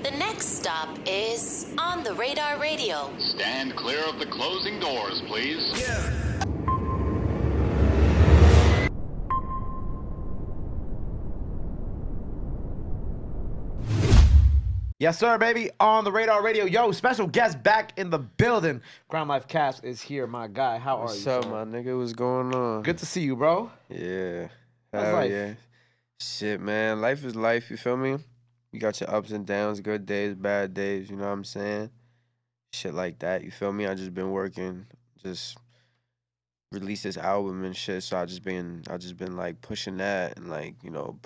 The next stop is On the Radar Radio. Stand clear of the closing doors, please. Yeah. Yes, sir, baby. On the Radar Radio. Yo, special guest back in the building. Krimelife Cast is here, my guy. How are you? What's up, my nigga? What's going on? Good to see you, bro. Yeah. How's Hell life? yeah. Shit, man. Life is life, you feel me? You got your ups and downs, good days, bad days, you know what I'm saying? Shit like that, you feel me? I just been working, just released this album and shit, so I just been like pushing that and like, you know,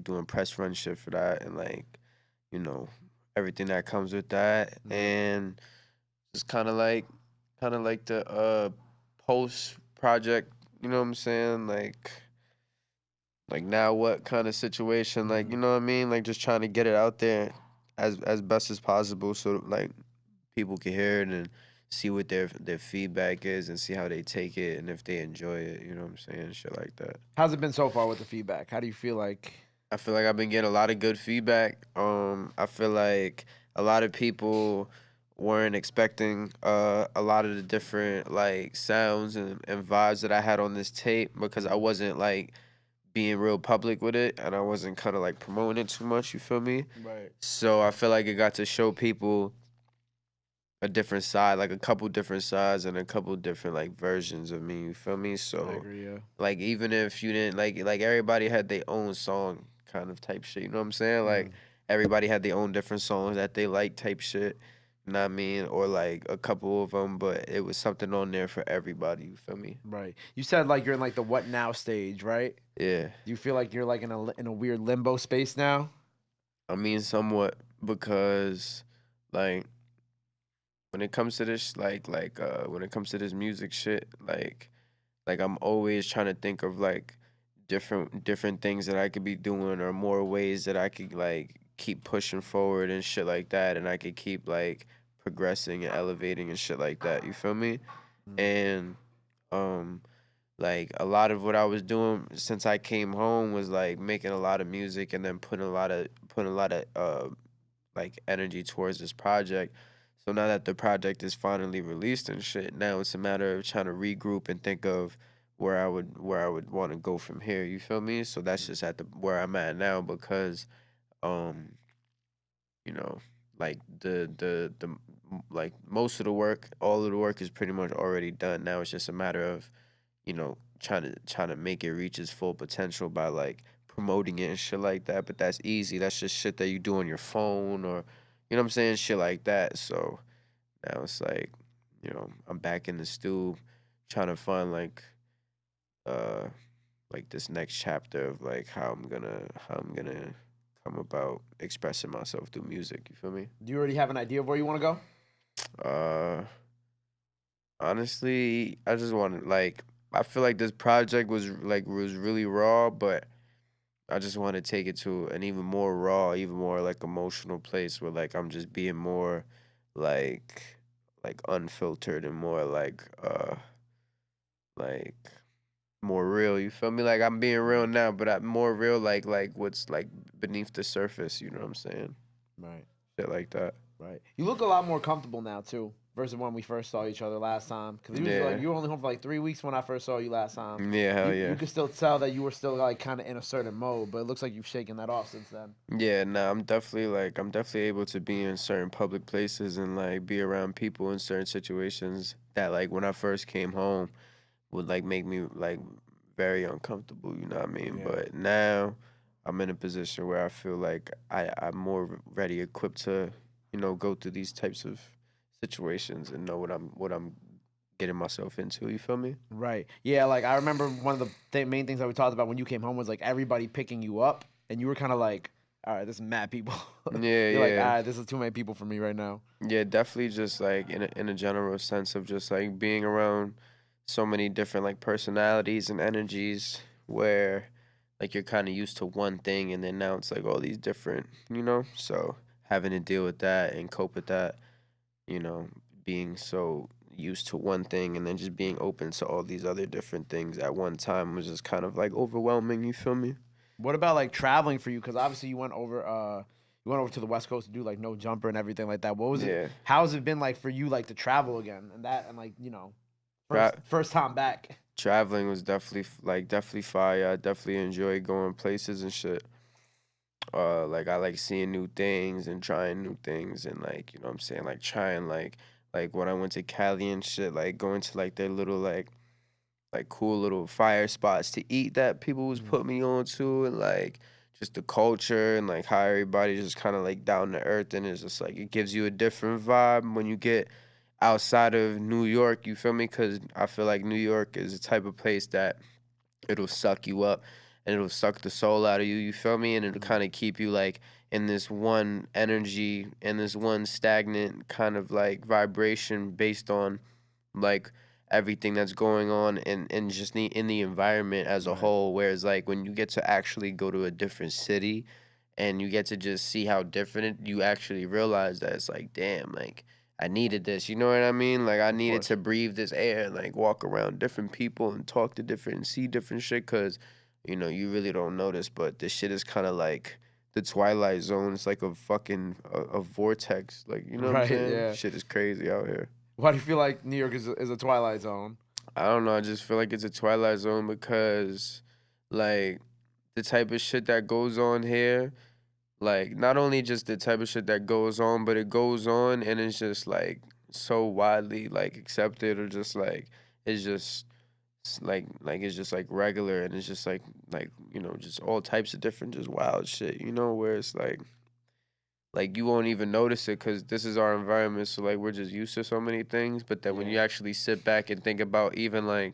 doing press run shit for that and like, you know, everything that comes with that. And just kind of like the post project, you know what I'm saying? Like now what kind of situation, like, you know what I mean? Like just trying to get it out there as best as possible so like people can hear it and see what their feedback is and see how they take it and if they enjoy it, you know what I'm saying? Shit like that. How's it been so far with the feedback? How do you feel like? I feel like I've been getting a lot of good feedback. I feel like a lot of people weren't expecting a lot of the different like sounds and vibes that I had on this tape because I wasn't like being real public with it and I wasn't kind of like promoting it too much, you feel me? Right. So I feel like it got to show people a different side, like a couple different sides and a couple different like versions of me, you feel me? So I agree, yeah. like even if you didn't like everybody had their own song kind of type shit, you know what I'm saying? Like everybody had their own different songs that they like type shit, you know what I mean? Or like a couple of them, but it was something on there for everybody, you feel me? Right. You said like you're in like the what now stage, right? Yeah. Do you feel like you're like in a weird limbo space now? I mean somewhat because like when it comes to this when it comes to this music shit, like I'm always trying to think of like different things that I could be doing or more ways that I could like keep pushing forward and shit like that and I could keep like progressing and elevating and shit like that, you feel me? And like a lot of what I was doing since I came home was like making a lot of music and then putting a lot of like energy towards this project. So now that the project is finally released and shit, now it's a matter of trying to regroup and think of where I would want to go from here. You feel me? So that's just where I'm at now because, you know, like the like most of the work, all of the work is pretty much already done. Now it's just a matter of, you know, trying to make it reach its full potential by like promoting it and shit like that. But that's easy. That's just shit that you do on your phone or, you know what I'm saying? Shit like that. So now it's like, you know, I'm back in the stew trying to find like this next chapter of like how I'm gonna come about expressing myself through music, you feel me? Do you already have an idea of where you want to go? Honestly, I just want to like I feel like this project was really raw, but I just want to take it to an even more raw, even more like emotional place where like I'm just being more like unfiltered and more like more real, you feel me? Like I'm being real now, but I'm more real like what's like beneath the surface, you know what I'm saying? Right. Shit like that. Right. You look a lot more comfortable now too versus when we first saw each other last time. Because like, you were only home for like 3 weeks when I first saw you last time. Yeah, hell yeah. You could still tell that you were still like kind of in a certain mode, but it looks like you've shaken that off since then. Yeah, nah, I'm definitely able to be in certain public places and like be around people in certain situations that like when I first came home would like make me like very uncomfortable, you know what I mean? Yeah. But now I'm in a position where I feel like I'm more ready equipped to, you know, go through these types of situations and know what I'm getting myself into, you feel me? Right. Yeah, like I remember one of the main things that we talked about when you came home was like everybody picking you up and you were kind of like, all right, this is mad people. Yeah, You're like, yeah. all right, this is too many people for me right now. Yeah, definitely just like in a general sense of just like being around so many different like personalities and energies where like you're kind of used to one thing and then now it's like all these different, you know? So having to deal with that and cope with that, you know, being so used to one thing and then just being open to all these other different things at one time was just kind of like overwhelming, you feel me? What about like traveling for you? Because obviously you went over you went over to the West Coast to do like No Jumper and everything like that. What was it? Yeah. How has it been like for you like to travel again and that and like Tra- first time back? Traveling was definitely fire. I definitely enjoy going places and shit. Like I like seeing new things and trying new things and like you know what I'm saying, like trying like when I went to Cali and shit, like going to like their little like cool little fire spots to eat that people was putting me on to, and like just the culture and like how everybody just kind of like down to earth, and it's just like it gives you a different vibe when you get outside of New York, you feel me? Because I feel like New York is the type of place that it'll suck you up and it'll suck the soul out of you, you feel me? And it'll kind of keep you like in this one energy and this one stagnant kind of like vibration based on like everything that's going on and just in the environment as a whole. Whereas like when you get to actually go to a different city and you get to just see how different you actually realize that it's like, damn, like I needed this, you know what I mean? Like I needed to breathe this air and like walk around different people and talk to different and see different shit, cause you know you really don't notice, but this shit is kind of like the Twilight Zone. It's like a fucking a vortex, like you know what I'm Right, saying? yeah. Shit is crazy out here. Why do you feel like New York is a Twilight Zone? I don't know. I just feel like it's a Twilight Zone because, like, the type of shit that goes on here, like, not only just the type of shit that goes on, but it goes on and it's just, like, so widely, like, accepted or just, like, it's just, it's just, like, regular and it's just, like, you know, just all types of different, just wild shit, you know, where it's, like you won't even notice it because this is our environment, so like we're just used to so many things. But then when you actually sit back and think about even like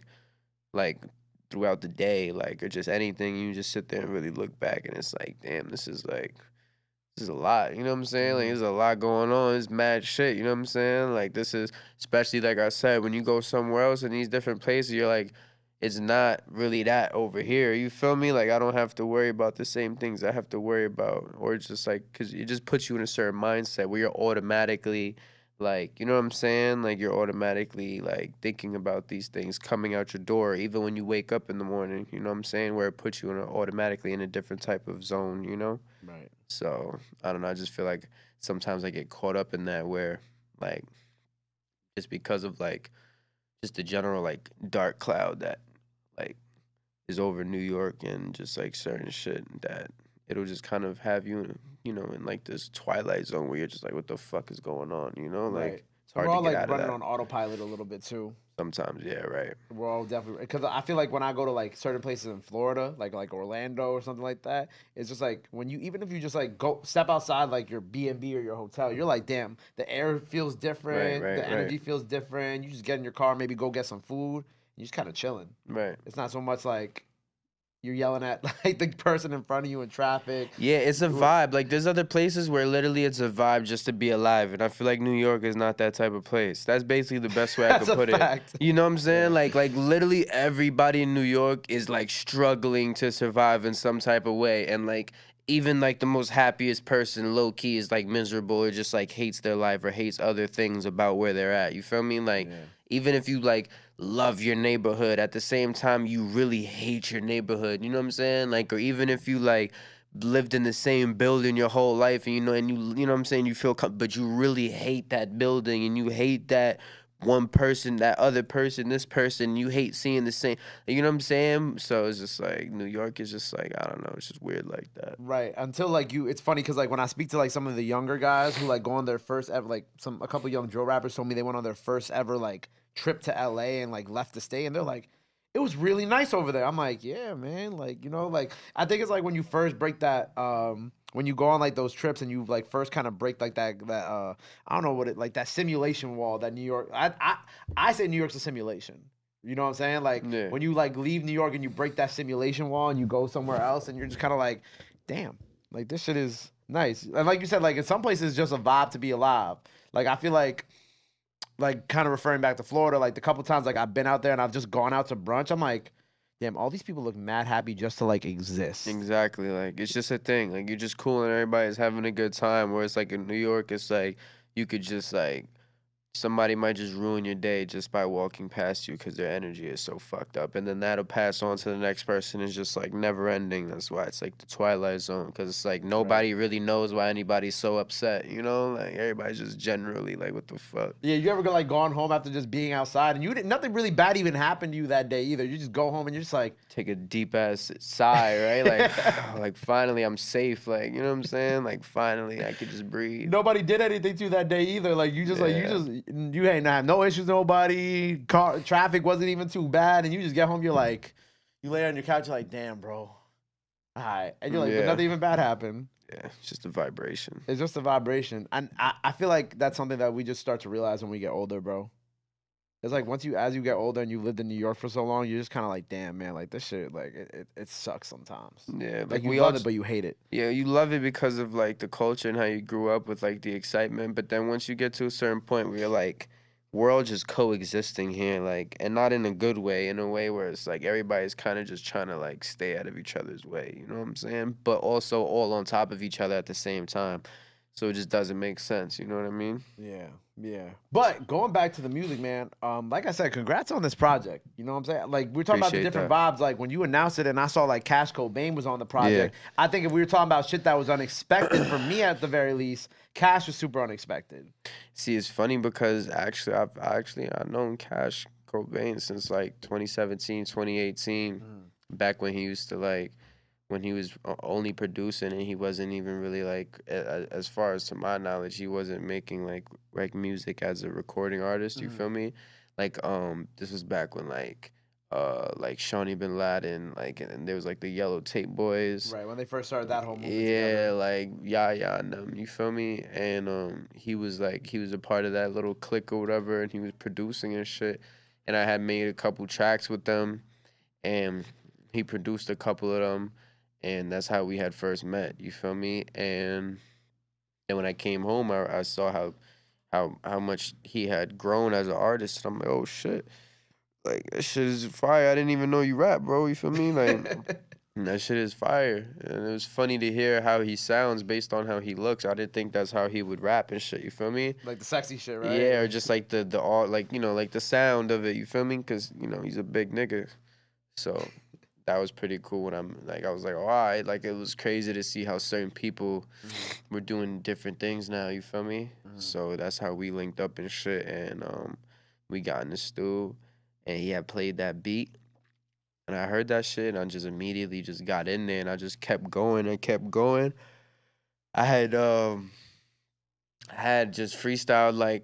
throughout the day, like or just anything, you just sit there and really look back, and it's like, damn, this is a lot. You know what I'm saying? Like there's a lot going on. It's mad shit. You know what I'm saying? Like this is especially like I said, when you go somewhere else in these different places, you're like, it's not really that over here. You feel me? Like I don't have to worry about the same things I have to worry about, or it's just like because it just puts you in a certain mindset where you're automatically like, you know what I'm saying? Like you're automatically like thinking about these things coming out your door, even when you wake up in the morning. You know what I'm saying? Where it puts you automatically in a different type of zone. You know? Right. So I don't know. I just feel like sometimes I get caught up in that where like just because of like just the general like dark cloud that like is over New York and just like certain shit that it'll just kind of have you, you know, in like this twilight zone where you're just like, what the fuck is going on? You know, like Right. it's So hard we're to all get like out of running that. on autopilot a little bit too. Sometimes, yeah, right. We're all definitely because I feel like when I go to like certain places in Florida, like Orlando or something like that, it's just like when you even if you just like go step outside like your B&B or your hotel, you're like, damn, the air feels different, the energy feels different. You just get in your car, maybe go get some food, you just kind of chilling. Right. It's not so much like you're yelling at like the person in front of you in traffic. Yeah, it's a We're- vibe. Like there's other places where literally it's a vibe just to be alive, and I feel like New York is not that type of place. That's basically the best way I That's could a put fact. it. You know what I'm saying? Yeah. Like literally everybody in New York is like struggling to survive in some type of way, and like even like the most happiest person, low key, is like miserable or just like hates their life or hates other things about where they're at. You feel me? Like Yeah. even if you like love your neighborhood, at the same time you really hate your neighborhood. You know what I'm saying? Like, or even if you like lived in the same building your whole life and you know what I'm saying, you feel but you really hate that building and you hate that one person, that other person, this person, you hate seeing the same, you know what I'm saying? So it's just like New York is just like, I don't know, it's just weird like that. Right. Until like it's funny because like when I speak to like some of the younger guys who like go on their first ever like a couple young drill rappers told me they went on their first ever like trip to LA and like left the state and they're like, it was really nice over there. I'm like, yeah, man. Like, like I think it's like when you first break that when you go on like those trips and you like first kind of break like that I don't know what it like that simulation wall that New York I say New York's a simulation. You know what I'm saying? Like Yeah. when you like leave New York and you break that simulation wall and you go somewhere else and you're just kind of like, damn, like this shit is nice. And like you said, like in some places it's just a vibe to be alive. Like I feel like kind of referring back to Florida, like the couple times like I've been out there and I've just gone out to brunch, I'm like, damn, all these people look mad happy just to like exist. Exactly. Like it's just a thing. Like you're just cool and everybody's having a good time. Whereas like in New York, it's like you could just like somebody might just ruin your day just by walking past you because their energy is so fucked up, and then that'll pass on to the next person. It's just like never ending. That's why it's like the Twilight Zone, because it's like nobody really knows why anybody's so upset. You know, like everybody's just generally like, what the fuck. Yeah, you ever go like gone home after just being outside and you didn't nothing really bad even happened to you that day either. You just go home and you're just like Take a deep ass sigh, right? Like, like finally I'm safe. Like, you know what I'm saying? Like finally I could just breathe. nobody did anything to you that day either. Like you just Yeah. you ain't have no issues with nobody. Traffic wasn't even too bad, and you just get home. You're like, you lay on your couch. You're like, damn, bro. All right, and you're like, but Yeah. nothing even bad happened. Yeah, it's just a vibration. It's just a vibration, and I feel like that's something that we just start to realize when we get older, bro. It's like as you get older and you lived in New York for so long, you're just kind of like, damn, man, like this shit, like it sucks sometimes. Yeah, Like you we love all it, but you hate it. Yeah, you love it because of like the culture and how you grew up with like the excitement. But then once you get to a certain point where you're like, we're all just coexisting here, like, and not in a good way, in a way where it's like everybody's kind of just trying to like stay out of each other's way. You know what I'm saying? But also all on top of each other at the same time. So it just doesn't make sense. You know what I mean? Yeah, yeah. But going back to the music, man, like I said, congrats on this project. You know what I'm saying? Like we're talking about the Appreciate different that. vibes. Like when you announced it and I saw like Cash Cobain was on the project, I think if we were talking about shit that was unexpected for me at the very least, Cash was super unexpected. See, it's funny because I've known Cash Cobain since like 2017, 2018, back when he used to like when he was only producing and he wasn't even really like as far as to my knowledge, he wasn't making like music as a recording artist. You feel me? Like this was back when like Shawnee Bin Laden, like, and there was like the Yellow Tape Boys. Right, when they first started that whole movement Yeah, together. like Yaya and them, you feel me? And he was a part of that little clique or whatever, and he was producing and shit. And I had made a couple tracks with them, and he produced a couple of them, and that's how we had first met. You feel me? And then when I came home, I saw how much he had grown as an artist. And I'm like, oh shit, like that shit is fire. I didn't even know you rap, bro. You feel me? Like. And that shit is fire. And it was funny to hear how he sounds based on how he looks. I didn't think that's how he would rap and shit, you feel me? Like the sexy shit, right? Yeah, or just like the all like, you know, like the sound of it, you feel me? Cause, you know, he's a big nigga. So that was pretty cool when I was like, all right, like it was crazy to see how certain people were doing different things now, you feel me? So that's how we linked up and shit, and we got in the stew and he had played that beat. And I heard that shit, and I just immediately just got in there, and I just kept going and kept going. I had just freestyled like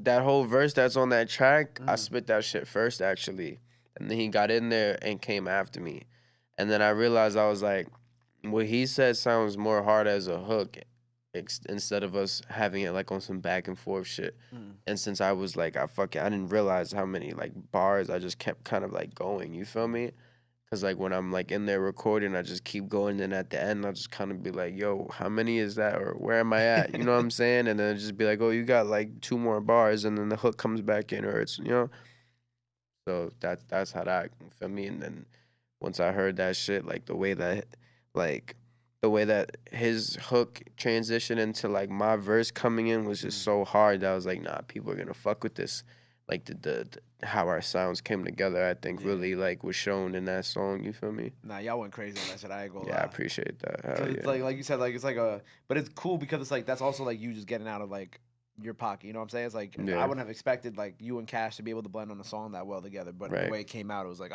that whole verse that's on that track. I spit that shit first actually, and then he got in there and came after me, and then I realized I was like, what he said sounds more hard as a hook, instead of us having it like on some back and forth shit. And since I was like, I didn't realize how many like bars I just kept kind of like going. You feel me? Cause like when I'm like in there recording, I just keep going. And at the end, I'll just kind of be like, yo, how many is that? Or where am I at? You know what I'm saying? And then it'll just be like, oh, you got like 2 more bars. And then the hook comes back in, or it's, you know. So that's how that, you feel me? And then once I heard that shit, like like the way that his hook transitioned into like my verse coming in was just so hard that I was like, nah, people are gonna fuck with this. Like the how our sounds came together, I think really like was shown in that song. You feel me? Nah, y'all went crazy on that shit. I ain't gonna Yeah, lie. I appreciate that. Hell 'Cause yeah. it's like you said, like it's like but it's cool because it's like that's also like you just getting out of like your pocket. You know what I'm saying? It's like Yeah. I wouldn't have expected like you and Cash to be able to blend on a song that well together, but the Right. way it came out, it was like,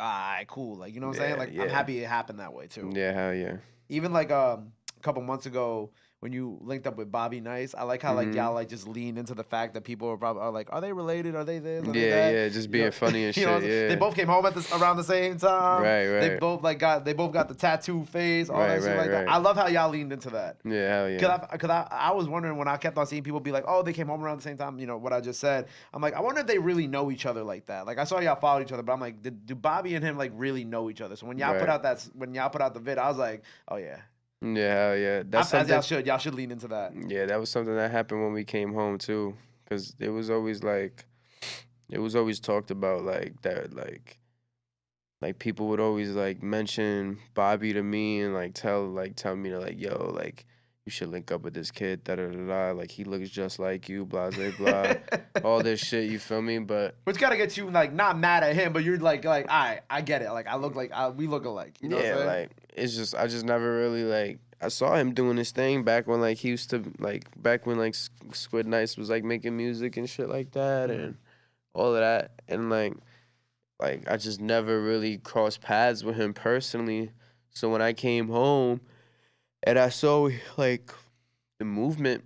cool. Like you know what I'm saying? Yeah, Like I'm yeah. happy it happened that way too. Yeah, hell yeah. Even like a couple months ago when you linked up with Bobby Nice, I like how like y'all like just lean into the fact that people are like, are they related? Are they this? Are they Yeah, that? yeah, just being funny and You know, shit. Yeah. they both came home at around the same time. Right, They right. both got the tattoo face, all Right, that shit right, like that. right. I love how y'all leaned into that. Yeah, hell yeah. Cause I was wondering when I kept on seeing people be like, oh, they came home around the same time. You know what I just said. I'm like, I wonder if they really know each other like that. Like I saw y'all follow each other, but I'm like, do Bobby and him like really know each other? So when y'all put Right. out the vid, I was like, oh yeah, Yeah, hell yeah. That's as something. y'all should lean into that. Yeah, that was something that happened when we came home too, because it was always talked about like that, like people would always like mention Bobby to me and like tell me to like, yo, like you should link up with this kid, da da da da. Like he looks just like you, blah blah blah, all this shit. You feel me? But Which gotta get you like not mad at him, but you're like, all right, I get it. Like I look like we look alike. You know what I'm saying? like it's just I just never really like I saw him doing his thing back when like he used to like back when like Squid Nice was like making music and shit like that and all of that and like I just never really crossed paths with him personally. So when I came home and I saw like the movement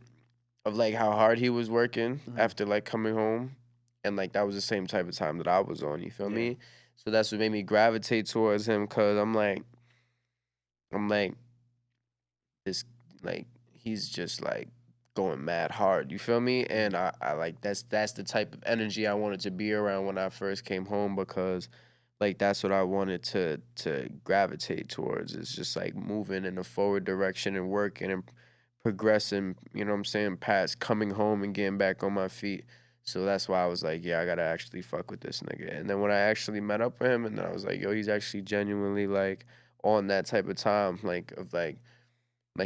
of like how hard he was working after like coming home, and like that was the same type of time that I was on. You feel me? So that's what made me gravitate towards him, cause I'm like this like he's just like going mad hard. You feel me? And I like that's the type of energy I wanted to be around when I first came home, because like that's what I wanted to gravitate towards. It's just like moving in a forward direction and working and progressing, you know what I'm saying, past coming home and getting back on my feet. So that's why I was like, yeah, I gotta actually fuck with this nigga. And then when I actually met up with him, and then I was like, yo, he's actually genuinely like on that type of time, like of like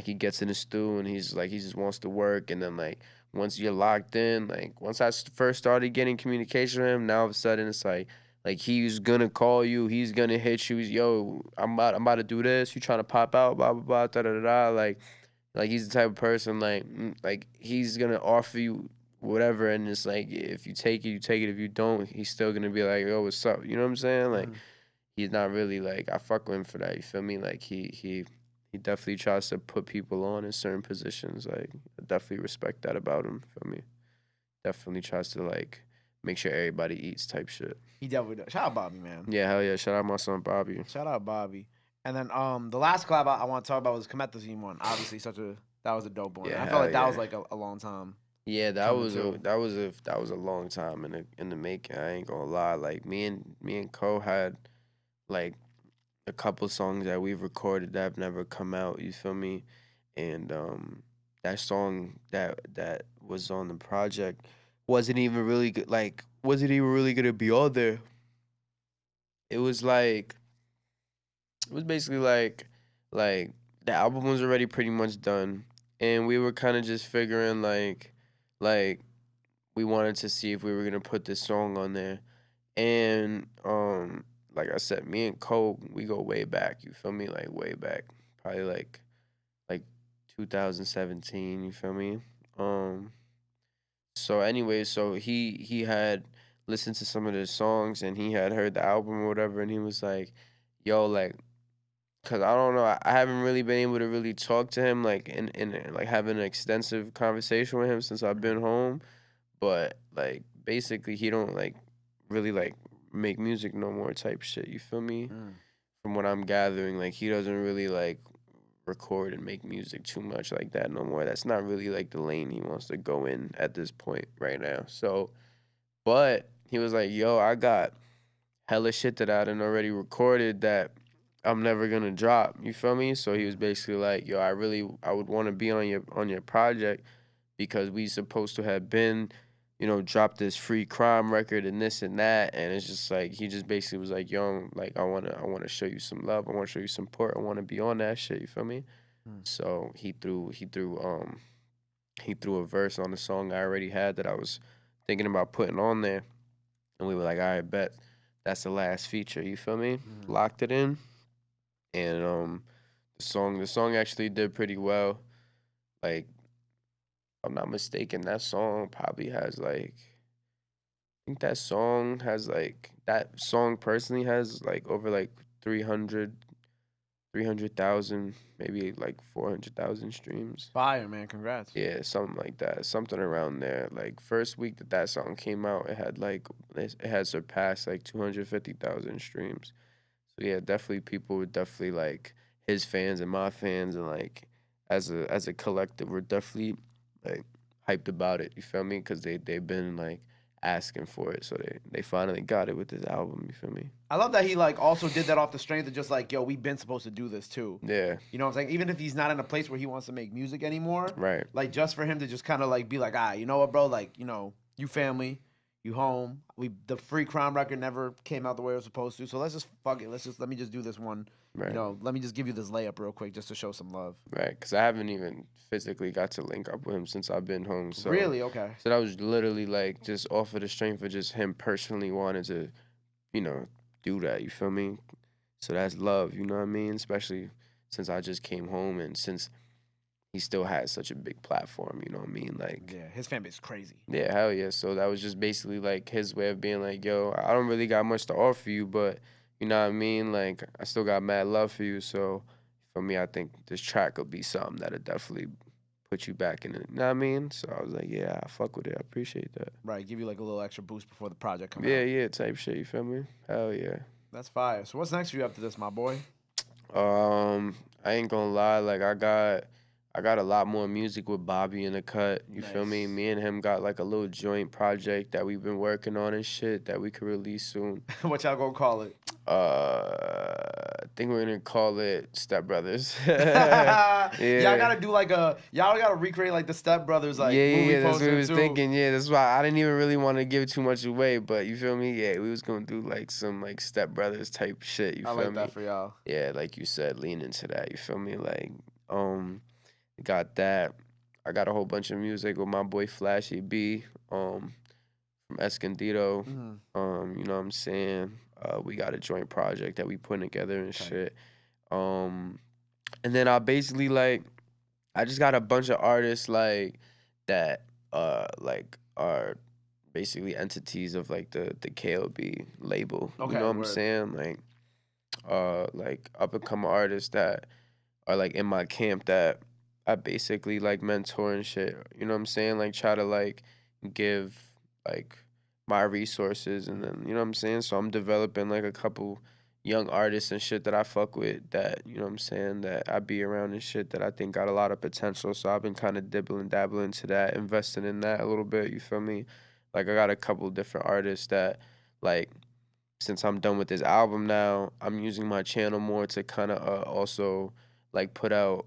he gets in the stew and he's like he just wants to work. And then like once you're locked in, like once I first started getting communication with him, now all of a sudden it's like he's gonna call you, he's gonna hit you. Yo, I'm about to do this. You trying to pop out? Blah blah blah. Da da da. Da. Like he's the type of person like he's gonna offer you whatever, and it's like if you take it, you take it. If you don't, he's still gonna be like, yo, what's up? You know what I'm saying? Like he's not really like I fuck with him for that. You feel me? Like he definitely tries to put people on in certain positions. Like I definitely respect that about him. Feel me? Definitely tries to like make sure everybody eats type shit. He definitely does. Shout out Bobby, man. Yeah, hell yeah. Shout out my son Bobby. Shout out Bobby. And then the last collab I want to talk about was Comethazine one. Obviously, that was a dope one. Yeah, I felt like that hell was yeah. like a long time. Yeah, that coming was too. that was a long time in the making. I ain't gonna lie. Like me and Cole had like a couple songs that we've recorded that have never come out. You feel me? And that song that was on the project wasn't even really good. Like wasn't even really gonna be on there. It was like it was basically like the album was already pretty much done, and we were kind of just figuring like we wanted to see if we were gonna put this song on there. And like I said, me and Cole, we go way back, you feel me? Like way back. Probably like 2017, you feel me? So anyway, so he had listened to some of the songs and he had heard the album or whatever, and he was like, yo, like, cause I don't know, I haven't really been able to really talk to him like in like having an extensive conversation with him since I've been home. But like basically he don't like really like make music no more type shit. You feel me? From what I'm gathering, like he doesn't really like record and make music too much like that no more. That's not really like the lane he wants to go in at this point right now. So, but he was like, "Yo, I got hella shit that I done already recorded that I'm never gonna drop." You feel me? So he was basically like, "Yo, I would want to be on your project because we supposed to have been, you know, drop this free crime record and this and that." And it's just like he just basically was like, "Yo, like I wanna show you some love. I wanna show you some support. I wanna be on that shit." You feel me? So he threw a verse on the song I already had that I was thinking about putting on there, and we were like, "All right, bet that's the last feature." You feel me? Locked it in, and the song actually did pretty well. Like, if I'm not mistaken, that song probably has like I think that song personally has like over like 300,000, maybe like 400,000 streams. Fire, man. Congrats. Yeah, something like that. Something around there. Like first week that song came out, it had surpassed like 250,000 streams. So yeah, definitely people were definitely like his fans and my fans, and like as a collective, we're definitely like hyped about it. You feel me? Because they've been like asking for it, so they finally got it with this album. You feel me? I love that he like also did that off the strength of just like, yo, we've been supposed to do this too. Yeah. You know what I'm saying? Even if he's not in a place where he wants to make music anymore, Right. like just for him to just kind of like be like, you know what, bro? Like, you know, you family. You home. The free crime record never came out the way it was supposed to. So let's just fuck it. Let me just do this one. Right. You know, let me just give you this layup real quick just to show some love. Right, because I haven't even physically got to link up with him since I've been home. So Really? Okay. So that was literally like just off of the strength of just him personally wanting to, you know, do that. You feel me? So that's love. You know what I mean? Especially since I just came home and since he still has such a big platform. You know what I mean? Like, Yeah, his fan base is crazy. yeah, hell yeah. So that was just basically like his way of being like, yo, I don't really got much to offer you, but you know what I mean? Like, I still got mad love for you. So for me, I think this track will be something that'll definitely put you back in it. You know what I mean? So I was like, yeah, I fuck with it. I appreciate that. Right, give you like a little extra boost before the project comes Yeah, out. yeah, type shit. You feel me? Hell yeah. That's fire. So what's next for you after this, my boy? I ain't gonna lie, like I got a lot more music with Bobby in the cut. You feel me? Nice. Me and him got like a little joint project that we've been working on and shit that we could release soon. What y'all gonna call it? I think we're gonna call it Step Brothers. Y'all gotta do like y'all gotta recreate like the Step Brothers like movie That's what we poster was too. thinking. Yeah, that's why I didn't even really want to give too much away, but you feel me? Yeah, we was gonna do like some like Step Brothers type shit. You I feel like me? that for y'all. Yeah, like you said, lean into that. You feel me? Like, got that. I got a whole bunch of music with my boy Flashy B, from Escondido. Mhm. You know what I'm saying? We got a joint project that we putting together and shit. And then I basically like, I just got a bunch of artists like that, like are basically entities of like the KLB label. Okay, You know what I'm word. saying? Like up and coming artists that are like in my camp that I basically like mentor and shit. You know what I'm saying? Like try to like give like my resources and then you know what I'm saying? So I'm developing like a couple young artists and shit that I fuck with that, you know what I'm saying, that I be around and shit that I think got a lot of potential. So I've been kind of dabbling into that, investing in that a little bit, you feel me? Like I got a couple different artists that like since I'm done with this album now, I'm using my channel more to kind of also like put out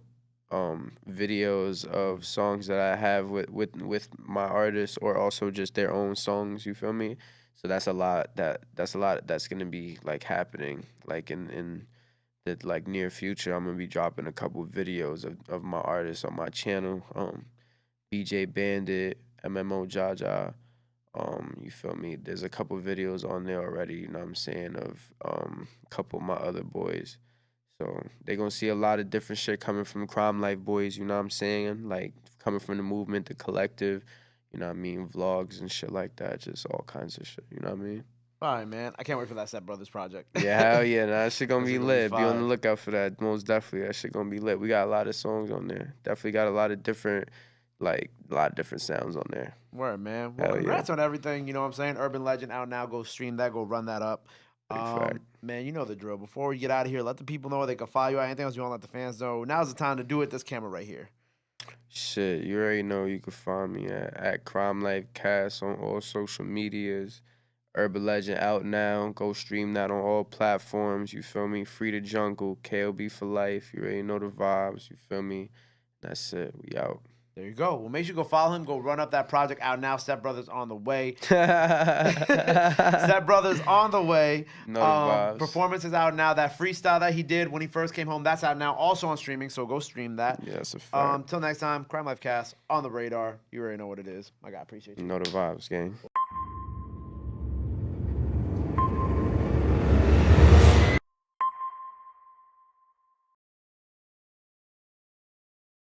videos of songs that I have with my artists or also just their own songs, you feel me? So that's a lot that's gonna be like happening like in the like near future. I'm gonna be dropping a couple videos of my artists on my channel. BJ Bandit, MMO Jaja. You feel me? There's a couple videos on there already, you know what I'm saying, of a couple of my other boys. So they gonna see a lot of different shit coming from Krimelife boys, you know what I'm saying? Like coming from the movement, the collective, you know what I mean, vlogs and shit like that, just all kinds of shit, you know what I mean? All right, man. I can't wait for that Step Brothers project. Yeah, hell yeah, nah, that shit gonna That be shit gonna be lit. Be on the fire. lookout for that. Most definitely, that shit gonna be lit. We got a lot of songs on there. Definitely got a lot of different, like, a lot of different sounds on there. Word, man. Well, Hell yeah. congrats on everything. You know what I'm saying? Urban Legend out now. Go stream that. Go run that up. Big fact. Man, you know the drill. Before we get out of here, let the people know where they can follow you. Anything else you want to let the fans know? Now's the time to do it. This camera right here. Shit, you already know you can find me at Krimelife Cast on all social medias. Urban Legend out now. Go stream that on all platforms. You feel me? Free the Jungle, KLB for life. You already know the vibes. You feel me? That's it. We out. There you go. Well, make sure you go follow him. Go run up that project out now. Step Brothers on the way. Step Brothers on the way. Know the vibes. Performance is out now. That freestyle that he did when he first came home, that's out now. Also on streaming, so go stream that. Yeah, that's a fact. Till next time, Krimelife Cast on the radar. You already know what it is. My guy, appreciate you. You know the vibes, gang.